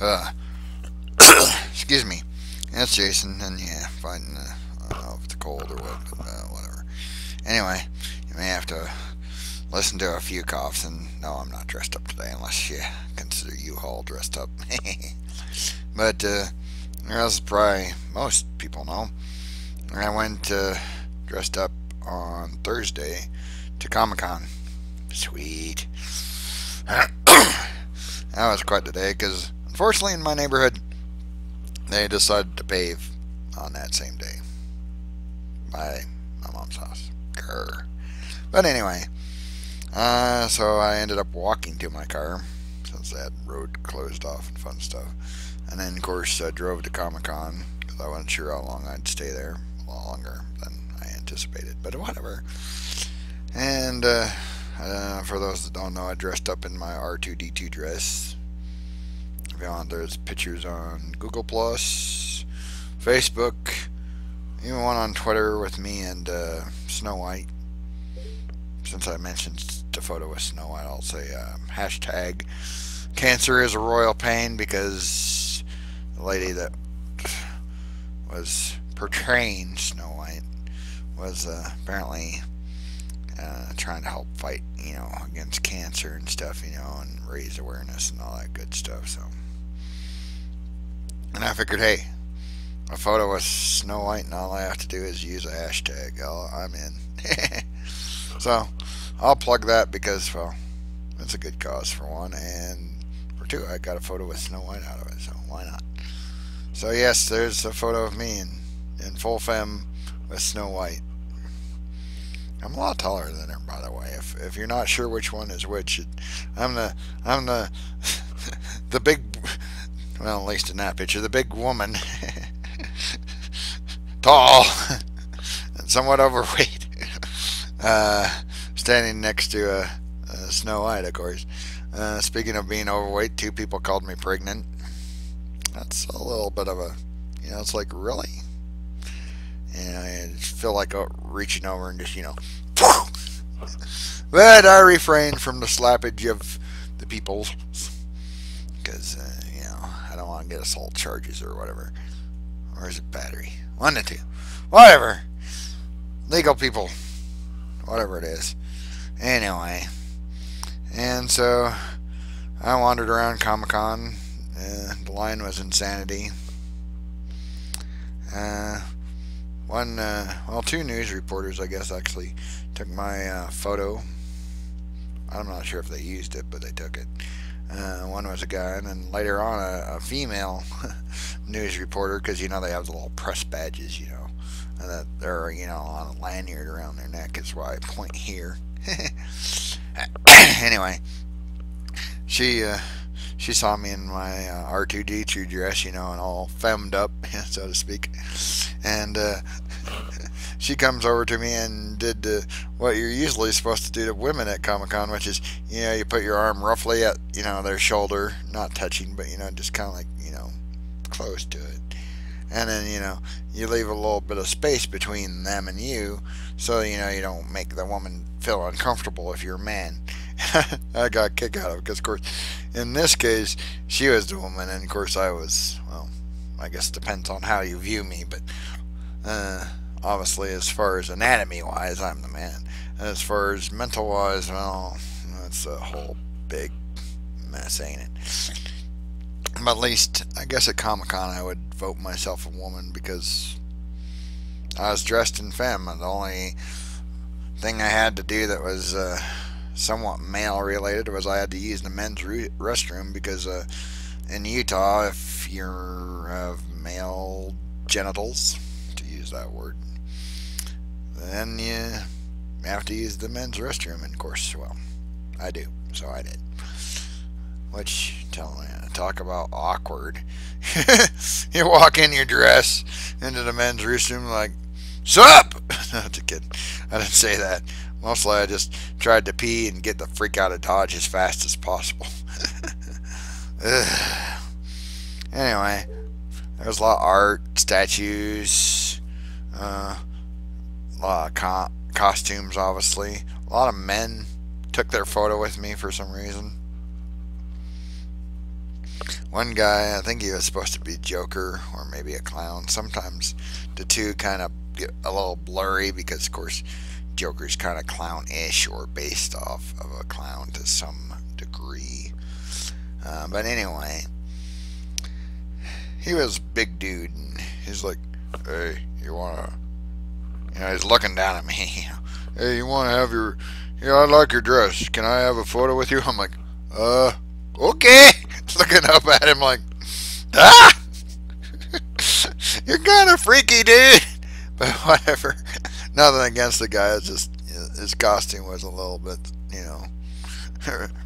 Uh, excuse me. That's Jason, and yeah, fighting, I don't know if it's cold or what, but whatever. Anyway, you may have to listen to a few coughs, and no, I'm not dressed up today unless you consider U-Haul dressed up. But, as probably most people know, I went dressed up on Thursday to Comic Con. Sweet. That was quite the day because, unfortunately, in my neighborhood, they decided to pave on that same day by my mom's house. Grr. But anyway, so I ended up walking to my car since that road closed off and fun stuff. And then, of course, I drove to Comic Con because I wasn't sure how long I'd stay there. A lot longer than I anticipated, but whatever. And for those that don't know, I dressed up in my R2D2 dress. If you want, there's pictures on Google Plus, Facebook, even one on Twitter with me and Snow White. Since I mentioned the photo with Snow White, I'll say hashtag cancer is a royal pain, because the lady that was portraying Snow White was apparently trying to help fight, against cancer and stuff, and raise awareness and all that good stuff. So, and I figured, hey, a photo with Snow White, and all I have to do is use a hashtag. I'm in. So, I'll plug that because, well, it's a good cause for one, and for two, I got a photo with Snow White out of it, so why not? So yes, there's a photo of me in full femme with Snow White. I'm a lot taller than her, by the way. If you're not sure which one is which, I'm the the big, well, at least in that picture, the big woman, tall and somewhat overweight, standing next to Snow White, of course. Speaking of being overweight, two people called me pregnant. That's a little bit of a, it's like, really? And I just feel like reaching over and just, But I refrain from the slappage of the people because, I don't want to get assault charges or whatever. Or is it battery? One of the two. Whatever. Legal people. Whatever it is. Anyway. And so I wandered around Comic Con. The line was insanity. Two news reporters, I guess, actually took my photo. I'm not sure if they used it, but they took it. One was a guy, and then later on a female news reporter, because they have the little press badges, and that they're on a lanyard around their neck. Is why I point here. Anyway, she saw me in my R2D2 dress, and all femmed up, so to speak, and she comes over to me and did what you're usually supposed to do to women at Comic-Con, which is, you put your arm roughly at, their shoulder, not touching, but, just kind of like, close to it. And then, you leave a little bit of space between them and you, so, you don't make the woman feel uncomfortable if you're a man. I got a kick out of it, because, of course, in this case, she was the woman, and, of course, I was, well, I guess it depends on how you view me, but, obviously, as far as anatomy-wise, I'm the man. As far as mental-wise, well, that's a whole big mess, ain't it? But at least, I guess at Comic-Con, I would vote myself a woman because I was dressed in femme, and the only thing I had to do that was somewhat male-related was I had to use the men's restroom because in Utah, if you have male genitals, to use that word, then you have to use the men's restroom, and of course, well, I do, so I did. Which, talk about awkward. You walk in your dress into the men's restroom like, sup? Not a kid. I didn't say that. Mostly I just tried to pee and get the freak out of Dodge as fast as possible. Anyway, there was a lot of art, statues, a lot of costumes, obviously. A lot of men took their photo with me for some reason. one guy, I think he was supposed to be Joker or maybe a clown. Sometimes the two kind of get a little blurry because, of course, Joker's kind of clownish or based off of a clown to some degree. But anyway, he was a big dude, and he's like, "Hey, you wanna?" He's looking down at me. "Hey, you wanna have your? Yeah, I like your dress. Can I have a photo with you?" I'm like, okay." Looking up at him like, ah, you're kind of freaky, dude. But whatever. Nothing against the guy. It's just his costume was a little bit,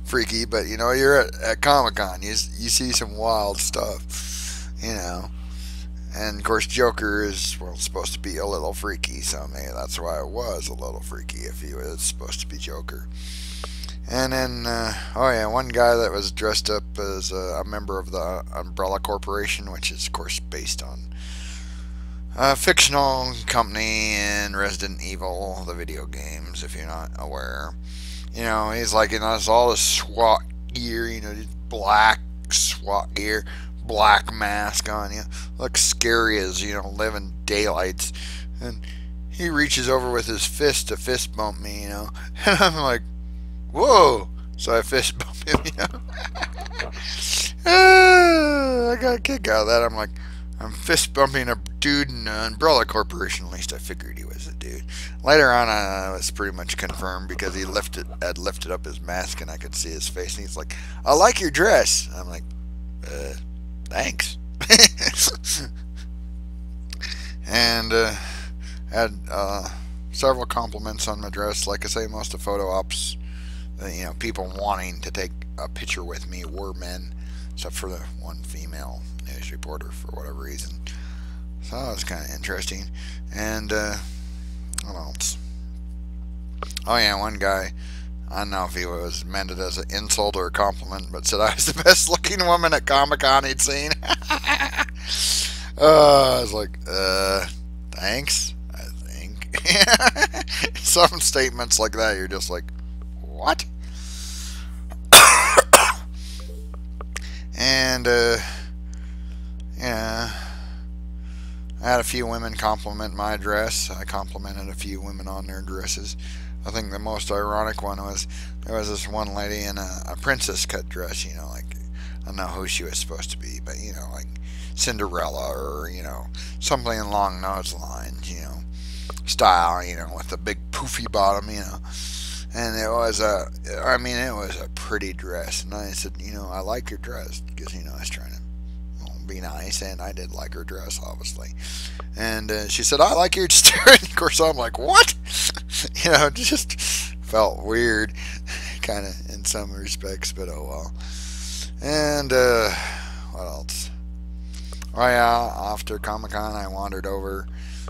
freaky. But you're at Comic-Con. You see some wild stuff, And of course, Joker is supposed to be a little freaky. So maybe that's why it was a little freaky if he was supposed to be Joker. And then, one guy that was dressed up as a member of the Umbrella Corporation, which is, of course, based on a fictional company in Resident Evil, the video games, if you're not aware. He's like in all this SWAT gear, black SWAT gear, black mask on, looks scary as, living daylights. And he reaches over with his fist to fist bump me, and I'm like, whoa! So I fist bump him, I got a kick out of that. I'm like, I'm fist bumping a dude in the Umbrella Corporation. At least I figured he was a dude. Later on, it was pretty much confirmed because he had lifted up his mask and I could see his face. And he's like, "I like your dress." I'm like, thanks. And had several compliments on my dress. Like I say, most of photo ops, people wanting to take a picture with me were men, except for the one female news reporter for whatever reason. So that was kind of interesting. And what else? Oh yeah, one guy, I don't know if he was meant it as an insult or a compliment, but said I was the best looking woman at Comic-Con he'd seen. I was like, thanks, I think. Some statements like that, you're just like, what? And yeah, I had a few women compliment my dress. I complimented a few women on their dresses. I think the most ironic one was there was this one lady in a princess cut dress, like, I don't know who she was supposed to be, but like Cinderella or something along those lines, style, with a big poofy bottom, and it was it was a pretty dress. And I said, I like your dress because I was trying to be nice, and I did like her dress, obviously. And she said, I like your stare. And of course, I'm like, what? It just felt weird, kind of in some respects, but oh well. And what else? Oh yeah, after Comic-Con, I wandered over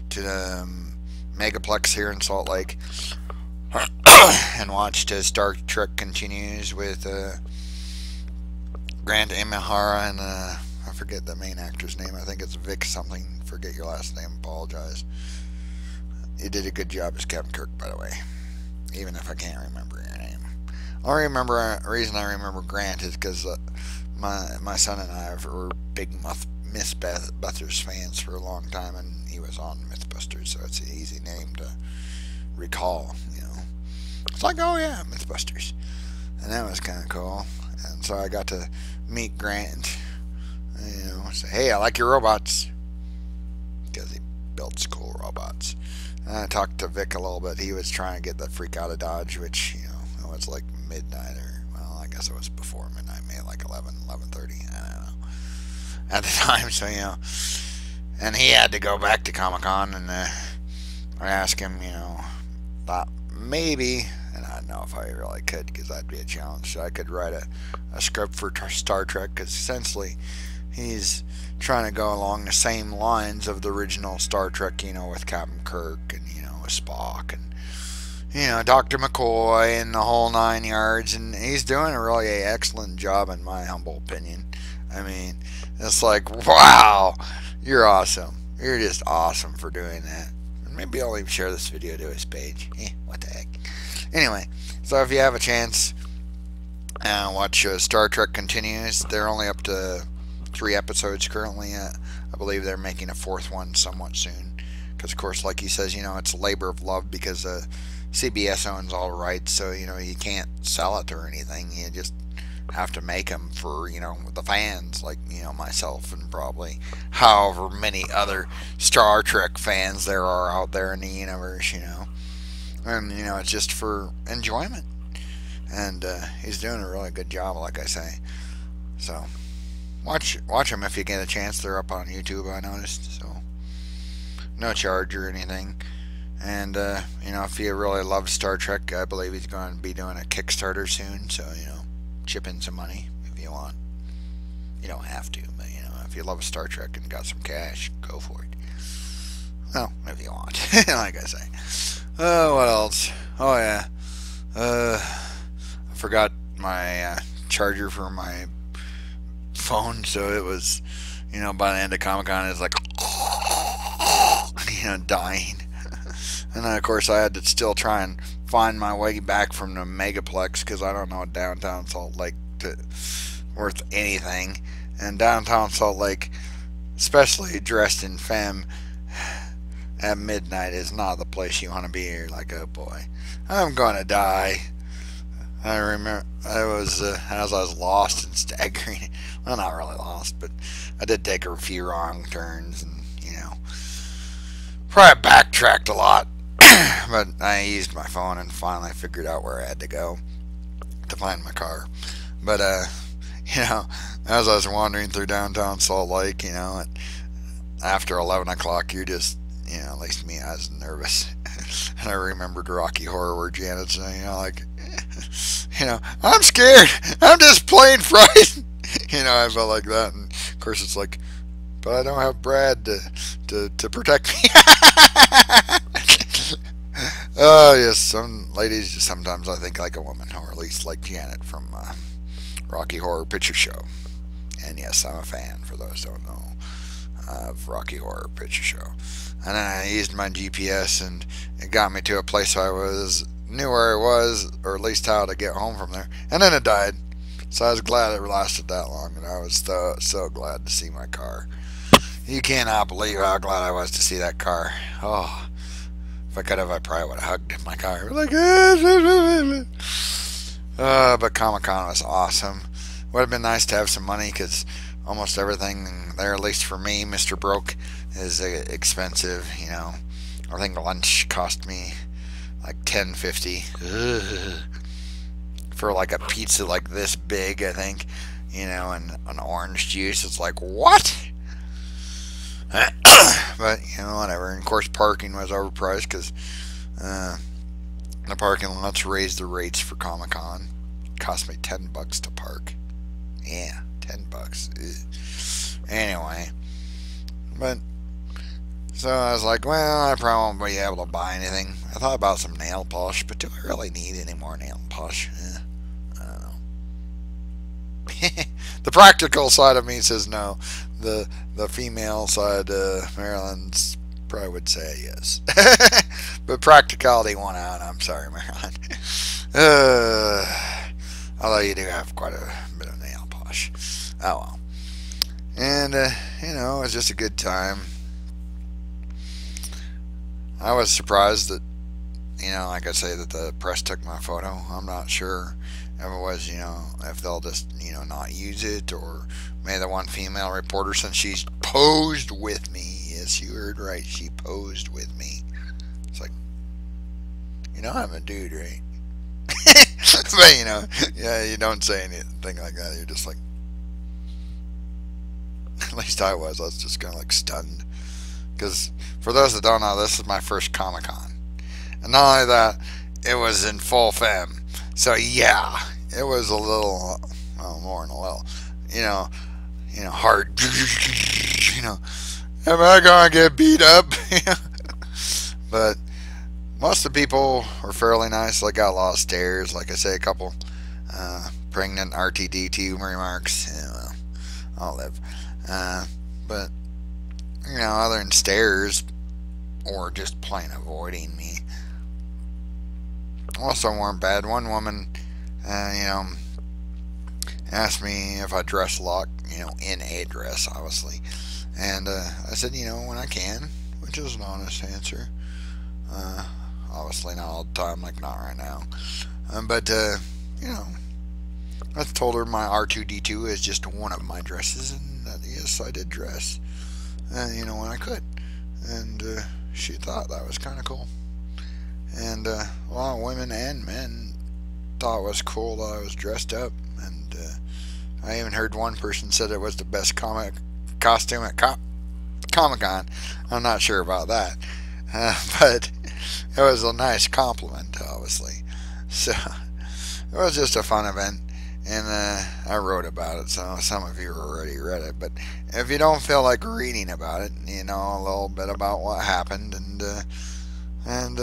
to the Megaplex here in Salt Lake and watched Star Trek Continues with Grant Imahara and I forget the main actor's name. I think it's Vic something. Forget your last name. Apologize. You did a good job as Captain Kirk, by the way. Even if I can't remember your name. The reason I remember Grant is because my son and I were big Mythbusters fans for a long time, and he was on Mythbusters, so it's an easy name to recall. It's like, oh yeah, Mythbusters, and that was kind of cool. And so I got to meet Grant. Say, hey, I like your robots, because he builds cool robots. And I talked to Vic a little bit. He was trying to get the freak out of Dodge, which it was like midnight, or well, I guess it was before midnight, maybe like 11:30. I don't know at the time. So and he had to go back to Comic-Con, and I asked him, thought maybe, and I don't know if I really could, because that'd be a challenge. So I could write a script for Star Trek, because essentially he's trying to go along the same lines of the original Star Trek, with Captain Kirk and with Spock and Dr. McCoy and the whole 9 yards, and he's doing a really excellent job in my humble opinion. I mean, it's like, wow, you're awesome. You're just awesome for doing that. And maybe I'll even share this video to his page. What the heck. Anyway, so if you have a chance, watch Star Trek Continues. They're only up to 3 episodes currently. I believe they're making a 4th one somewhat soon. Because, of course, like he says, it's a labor of love because CBS owns all rights, so, you can't sell it or anything. You just have to make them for, the fans, like, myself and probably however many other Star Trek fans there are out there in the universe, And, it's just for enjoyment. And he's doing a really good job, like I say. So, watch them if you get a chance. They're up on YouTube, I noticed. So, no charge or anything. And, if you really love Star Trek, I believe he's going to be doing a Kickstarter soon. So, chip in some money if you want. You don't have to, but, if you love Star Trek and got some cash, go for it. Well, if you want, like I say. What else? Oh, yeah. I forgot my charger for my phone, so it was, by the end of Comic-Con, it's like, dying. And then, of course, I had to still try and find my way back from the Megaplex, because I don't know downtown Salt Lake worth anything. And downtown Salt Lake, especially dressed in femme, at midnight is not the place you want to be here. Like, oh boy, I'm gonna die. I remember I was as I was lost and staggering. Well, not really lost, but I did take a few wrong turns, and probably backtracked a lot. But I used my phone and finally figured out where I had to go to find my car. But as I was wandering through downtown Salt Lake, after 11 o'clock, you're just, at least me, I was nervous. And I remembered Rocky Horror where Janet's saying, I'm scared. I'm just plain frightened. I felt like that. And of course it's like, but I don't have Brad to protect me. Oh, yes, some ladies, sometimes I think like a woman, or at least like Janet from Rocky Horror Picture Show. And yes, I'm a fan, for those who don't know, of Rocky Horror Picture Show. And then I used my GPS, and it got me to a place I knew where I was, or at least how to get home from there. And then it died. So I was glad it lasted that long, and I was so glad to see my car. You cannot believe how glad I was to see that car. Oh, if I could have, I probably would have hugged my car. Like, but Comic-Con was awesome. Would have been nice to have some money, because almost everything there, at least for me, Mr. Broke, is expensive. I think lunch cost me like $10.50 for like a pizza like this big, I think, and an orange juice. It's like, what? But whatever. And of course, parking was overpriced because the parking lots raised the rates for Comic-Con. It cost me $10 to park. Yeah, $10. Anyway, but so I was like, well, I probably won't be able to buy anything. I thought about some nail polish, but do I really need any more nail polish? I don't know. The practical side of me says no. The female side, Marilyn's probably would say yes. But practicality won out. I'm sorry, Marilyn. Although you do have quite a bit of nail polish. Oh well. And it was just a good time. I was surprised that, like I say, that the press took my photo. I'm not sure if it was, if they'll just, not use it, or maybe the one female reporter, since she's posed with me. Yes, you heard right. She posed with me. It's like, I'm a dude, right? But, yeah, you don't say anything like that. You're just like, at least I was just kind of like stunned. Because for those that don't know, this is my first Comic-Con. And not only that, it was in full femme. So yeah, it was a little, well, more than a little, hard. Am I gonna get beat up? But most of the people were fairly nice. I got a lot of stares. Like I say, a couple pregnant RTD2 remarks. Yeah, well, I'll live. But other than stares or just plain avoiding me. Also weren't bad. One woman, asked me if I dress a lot, in a dress, obviously. And I said, when I can, which is an honest answer. Uh, Obviously not all the time, like not right now. But you know, I told her my R2D2 is just one of my dresses, and that yes, I did dress, when I could, and she thought that was kind of cool. And a lot of women and men thought it was cool that I was dressed up, and I even heard one person said it was the best comic costume at Comic Con. I'm not sure about that, but it was a nice compliment, obviously. So it was just a fun event, and I wrote about it, so some of you already read it. But if you don't feel like reading about it, a little bit about what happened, and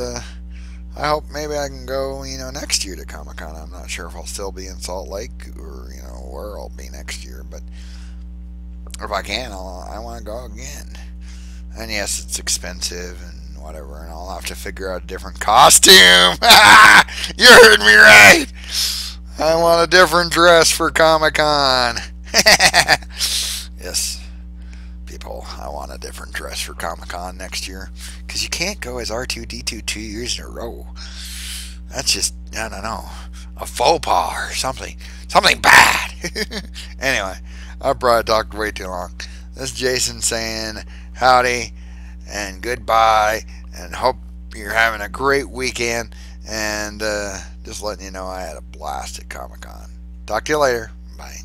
I hope maybe I can go, next year to Comic Con. I'm not sure if I'll still be in Salt Lake or where I'll be next year, but if I can, I want to go again. And yes, it's expensive and whatever, and I'll have to figure out a different costume. You heard me right. I want a different dress for Comic Con. Yes, people, I want a different dress for Comic Con next year. Because you can't go as R2D2 2 years in a row. That's just, I don't know, a faux pas or something. Something bad. Anyway, I probably talked way too long. This is Jason saying howdy and goodbye, and hope you're having a great weekend, and just letting you know I had a blast at Comic Con. Talk to you later. Bye.